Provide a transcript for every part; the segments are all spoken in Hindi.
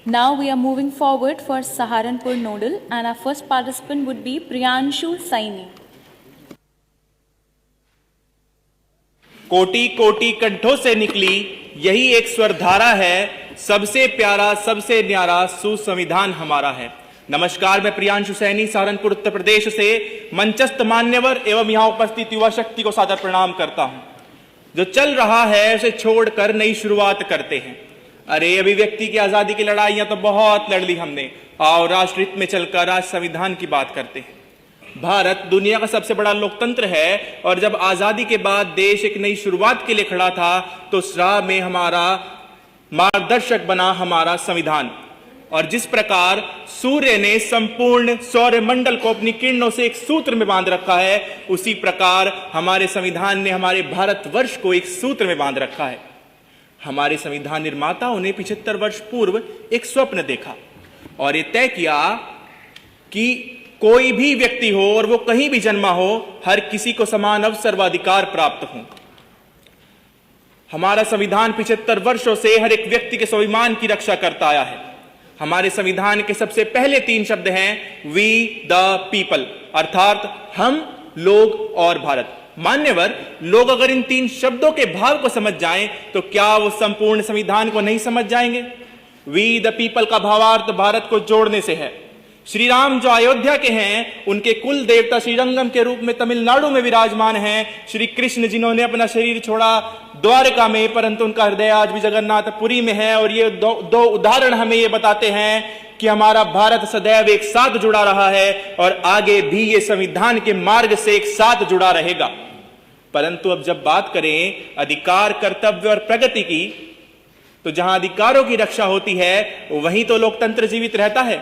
Now we are moving forward for Saharanpur Nodal, and our first participant would be Priyanshu Saini. कोटि कोटि कंठों से निकली यही एक स्वरधारा है, सबसे प्यारा सबसे न्यारा सुसंविधान हमारा है। नमस्कार, मैं प्रियांशु सैनी सहारनपुर उत्तर प्रदेश से मंचस्थ मान्यवर एवं यहाँ उपस्थित युवा शक्ति को सादर प्रणाम करता हूँ। जो चल रहा है उसे छोड़कर नई शुरुआत करते हैं। अरे अभिव्यक्ति की आजादी की लड़ाइयां तो बहुत लड़ ली हमने, और राष्ट्र हित में चलकर आज संविधान की बात करते हैं। भारत दुनिया का सबसे बड़ा लोकतंत्र है, और जब आजादी के बाद देश एक नई शुरुआत के लिए खड़ा था तो उस राह में हमारा मार्गदर्शक बना हमारा संविधान। और जिस प्रकार सूर्य ने संपूर्ण सौर मंडल को अपनी किरणों से एक सूत्र में बांध रखा है, उसी प्रकार हमारे संविधान ने हमारे भारतवर्ष को एक सूत्र में बांध रखा है। हमारे संविधान निर्माताओं ने 75 वर्ष पूर्व एक स्वप्न देखा और ये तय किया कि कोई भी व्यक्ति हो और वो कहीं भी जन्मा हो, हर किसी को समान अवसर व अधिकार प्राप्त हो। हमारा संविधान 75 वर्षों से हर एक व्यक्ति के स्वाभिमान की रक्षा करता आया है। हमारे संविधान के सबसे पहले 3 शब्द हैं वी द पीपल, अर्थात हम, लोग और भारत। मान्यवर, लोग अगर इन 3 शब्दों के भाव को समझ जाएं तो क्या वो संपूर्ण संविधान को नहीं समझ जाएंगे? वी द पीपल का भावार्थ भारत को जोड़ने से है। श्री राम जो अयोध्या के हैं, उनके कुल देवता श्रीरंगम के रूप में तमिलनाडु में विराजमान हैं। श्री कृष्ण जिन्होंने अपना शरीर छोड़ा द्वारका में, परंतु उनका हृदय आज भी जगन्नाथपुरी में है। और ये दो उदाहरण हमें ये बताते हैं कि हमारा भारत सदैव एक साथ जुड़ा रहा है और आगे भी ये संविधान के मार्ग से एक साथ जुड़ा रहेगा। परंतु अब जब बात करें अधिकार, कर्तव्य और प्रगति की, तो जहां अधिकारों की रक्षा होती है वहीं तो लोकतंत्र जीवित रहता है।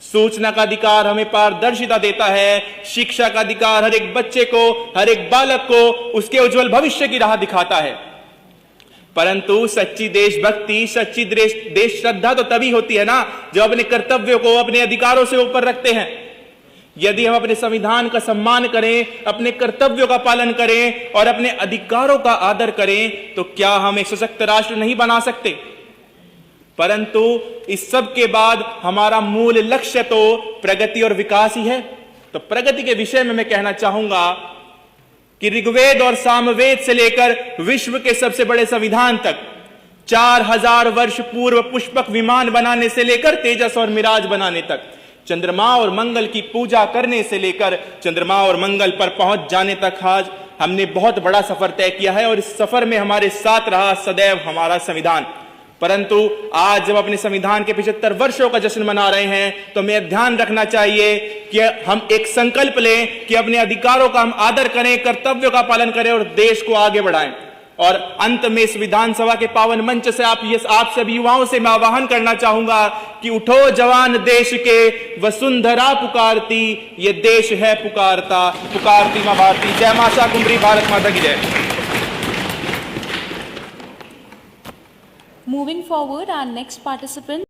सूचना का अधिकार हमें पारदर्शिता देता है। शिक्षा का अधिकार हर एक बच्चे को, हर एक बालक को उसके उज्जवल भविष्य की राह दिखाता है। परंतु सच्ची देशभक्ति, सच्ची देश श्रद्धा तो तभी होती है ना जब अपने कर्तव्यों को अपने अधिकारों से ऊपर रखते हैं। यदि हम अपने संविधान का सम्मान करें, अपने कर्तव्यों का पालन करें और अपने अधिकारों का आदर करें, तो क्या हम एक सशक्त राष्ट्र नहीं बना सकते? परंतु इस सब के बाद हमारा मूल लक्ष्य तो प्रगति और विकास ही है। तो प्रगति के विषय में मैं कहना चाहूंगा कि ऋग्वेद और सामवेद से लेकर विश्व के सबसे बड़े संविधान तक, 4000 वर्ष पूर्व पुष्पक विमान बनाने से लेकर तेजस और मिराज बनाने तक, चंद्रमा और मंगल की पूजा करने से लेकर चंद्रमा और मंगल पर पहुंच जाने तक, आज हमने बहुत बड़ा सफर तय किया है और इस सफर में हमारे साथ रहा सदैव हमारा संविधान। परंतु आज जब अपने संविधान के 75 वर्षों का जश्न मना रहे हैं तो हमें ध्यान रखना चाहिए कि हम एक संकल्प लें कि अपने अधिकारों का हम आदर करें, कर्तव्यों का पालन करें और देश को आगे बढ़ाएं। और अंत में इस विधानसभा के पावन मंच से आप सभी युवाओं से मैं आह्वान करना चाहूंगा कि उठो जवान देश के, वसुंधरा पुकारती, ये देश है पुकारता, पुकारती मां भारती। जय मां शाकुंभरी, भारत माता की जय। Moving forward, our next participant